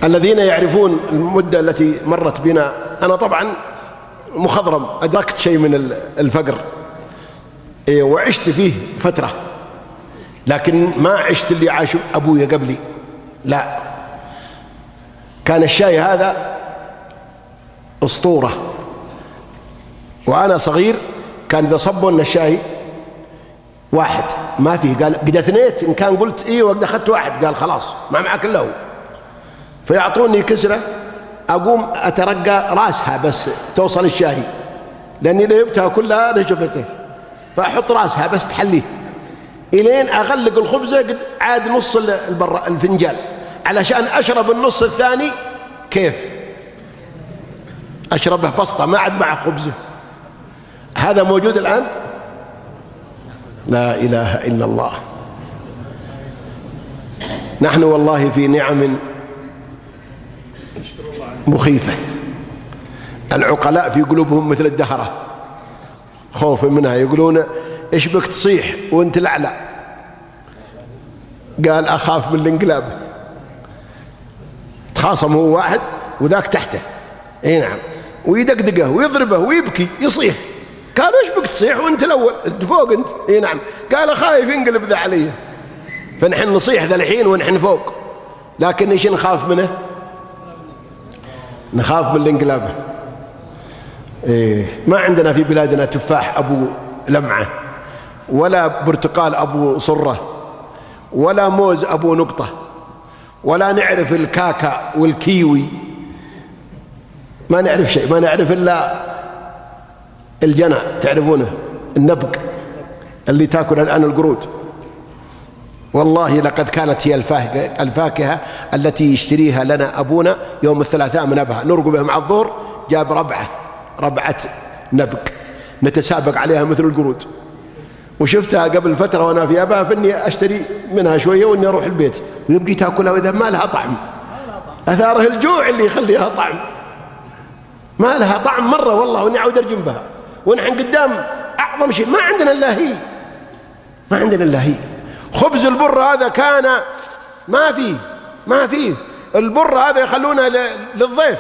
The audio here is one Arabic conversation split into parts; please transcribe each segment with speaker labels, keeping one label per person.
Speaker 1: الذين يعرفون المدة التي مرت بنا، أنا طبعا مخضرم، أدركت شيء من الفقر وعشت فيه فترة، لكن ما عشت اللي عاش أبويا قبلي، لا. كان الشاي هذا أسطورة، وأنا صغير كان إذا صبوا لنا الشاي واحد ما فيه، قال قد اثنيت، إن كان قلت إيه وقد أخذت واحد قال خلاص ما معك إلا هو، فيعطوني كسرة أقوم أترقى راسها بس توصل الشاي، لأني ليبتها كلها لشفته، فأحط راسها بس تحليه إلين أغلق الخبزة قد عاد نص الفنجان علشان أشرب النص الثاني. كيف أشربه بسطة ما عاد مع خبزة؟ هذا موجود الآن؟ لا إله إلا الله. نحن والله في نعم مخيفة، العقلاء في قلوبهم مثل الدهرة خوفا منها، يقولون إيش بك تصيح وانت الأعلى؟ قال أخاف من الانقلاب. تخاصم هو واحد وذاك تحته، اي نعم، ويدقدقه ويضربه ويبكي يصيح، قال إيش بك تصيح وانت الأول، انت فوق انت، اي نعم، قال خايف ينقلب ذا علي. فنحن نصيح ذا الحين ونحن فوق، لكن ايش نخاف منه؟ نخاف من الانقلاب. ما عندنا في بلادنا تفاح أبو لمعة، ولا برتقال أبو صرة، ولا موز أبو نقطة، ولا نعرف الكاكا والكيوي، ما نعرف شيء، ما نعرف إلا الجنى، تعرفونه النبق اللي تأكل الآن القرود. والله لقد كانت هي الفاكهة التي يشتريها لنا أبونا يوم الثلاثاء من أبها، نرقبه مع الظهر جاب ربعة نبق نتسابق عليها مثل القرود. وشفتها قبل فترة وأنا في أبها فإني أشتري منها شوية وإني أروح البيت ويبقي تأكلها، وإذا ما لها طعم، أثاره الجوع اللي يخليها طعم، ما لها طعم مرة والله، وإني أعود أرجم بها، ونحن قدام أعظم شيء ما عندنا إلا هي، ما عندنا إلا هي. خبز البر هذا كان ما فيه البر هذا يخلونه للضيف،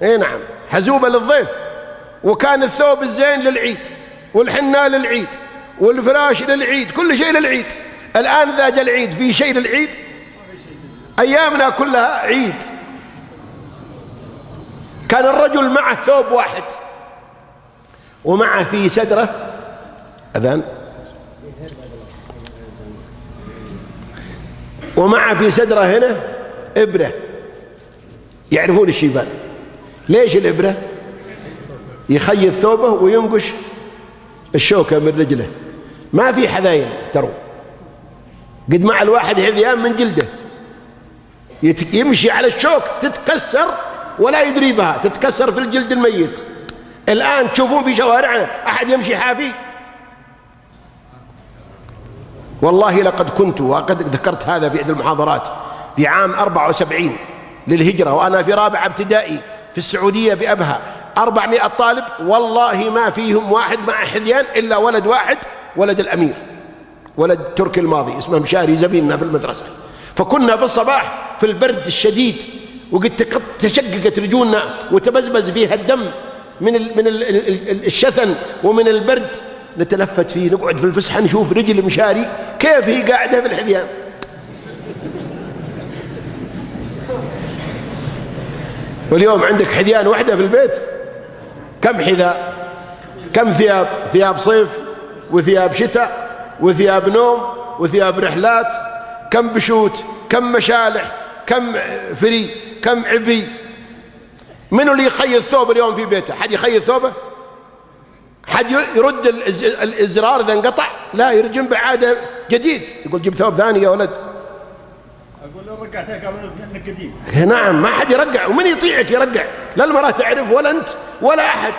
Speaker 1: اي نعم، حزوبة للضيف، وكان الثوب الزين للعيد، والحنة للعيد، والفراش للعيد، كل شيء للعيد. الآن إذا جاء العيد في شيء للعيد؟ أيامنا كلها عيد. كان الرجل معه ثوب واحد ومعه في سدره أذان، ومعه في سدره هنا إبرة، يعرفون الشيبان ليش الإبرة؟ يخيط ثوبه وينقش الشوكة من رجله، ما في حذاين تروا، قد مع الواحد حذيان من جلده، يمشي على الشوك تتكسر ولا يدري بها، تتكسر في الجلد الميت. الآن تشوفون في شوارعنا أحد يمشي حافي؟ والله لقد كنت، وقد ذكرت هذا في إحدى المحاضرات، في عام 74 للهجرة، وأنا في رابعة ابتدائي في السعودية بأبها، 400 طالب، والله ما فيهم واحد مع حذيان إلا ولد واحد، ولد الأمير، ولد تركي الماضي اسمه مشاري زميلنا في المدرسة. فكنا في الصباح في البرد الشديد، وقد تشققت رجولنا وتبزبز فيها الدم من الشثن ومن البرد، نتلفت فيه، نقعد في الفسحة نشوف رجل مشاري كيف هي قاعدة في الحذيان. واليوم عندك حذيان واحدة في البيت، كم حذاء، كم ثياب صيف وثياب شتاء وثياب نوم وثياب رحلات، كم بشوت، كم مشالح، كم فري، كم عبي. منو اللي يخيط ثوب اليوم في بيته؟ حد يخيط ثوبه؟ حد يرد الازرار اذا انقطع؟ لا، يرجم بعاده جديد، يقول جيب ثوب ثاني يا ولد.
Speaker 2: اقول له رقعتها قالوا انك قديم.
Speaker 1: نعم، ما حد يرقع، ومن يطيعك يرقع؟ لا المراه تعرف ولا انت ولا احد.